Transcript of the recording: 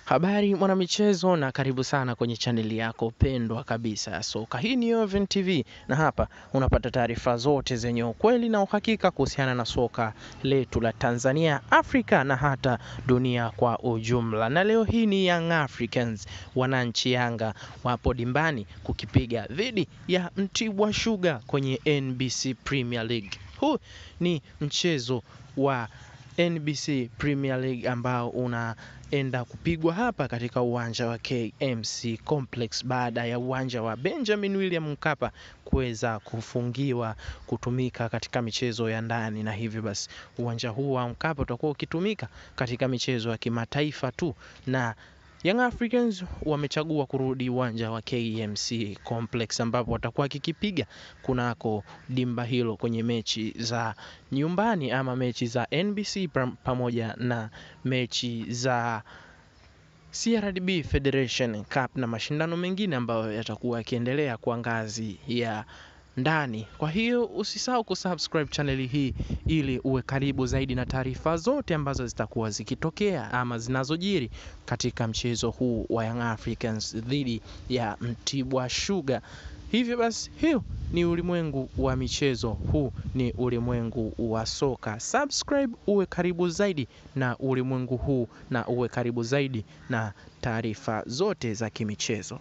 Habari mwanamichezo na karibu sana kwenye chaneli yako pendwa kabisa ya soka. Hii ni Oven TV na hapa unapata taarifa zote zenye ukweli na uhakika kuhusiana na soka letu la Tanzania, Afrika na hata dunia kwa ujumla. Na leo hii ni Young Africans, wananchi Yanga wapo dimbani kukipiga dhidi ya Mtibwa Sugar kwenye NBC Premier League. Huu ni mchezo wa NBC Premier League ambao unaenda kupigwa hapa katika uwanja wa KMC Complex baada ya uwanja wa Benjamin William Mkapa kuweza kufungiwa kutumika katika michezo ya ndani, na hivyo basi uwanja huu wa Mkapa utakuwa ukitumika katika michezo ya kimataifa tu, na Young Africans wamechagua kurudi uwanja wa KMC Complex ambapo watakuwa kikipiga kunako dimba hilo kwenye mechi za nyumbani ama mechi za NBC pamoja na mechi za CRDB Federation Cup na mashindano mengine ambayo yatakuwa yakiendelea kwa ngazi ya ndani. Kwa hiyo usisahau kusubscribe channel hii ili uwe karibu zaidi na taarifa zote ambazo zitakuwa zikitokea ama zinazojiri katika mchezo huu wa Young Africans dhidi ya Mtibwa Sugar. Hivyo basi, hiyo ni ulimwengu wa michezo, huu ni ulimwengu wa soka. Subscribe uwe karibu zaidi na ulimwengu huu na uwe karibu zaidi na taarifa zote za kimichezo.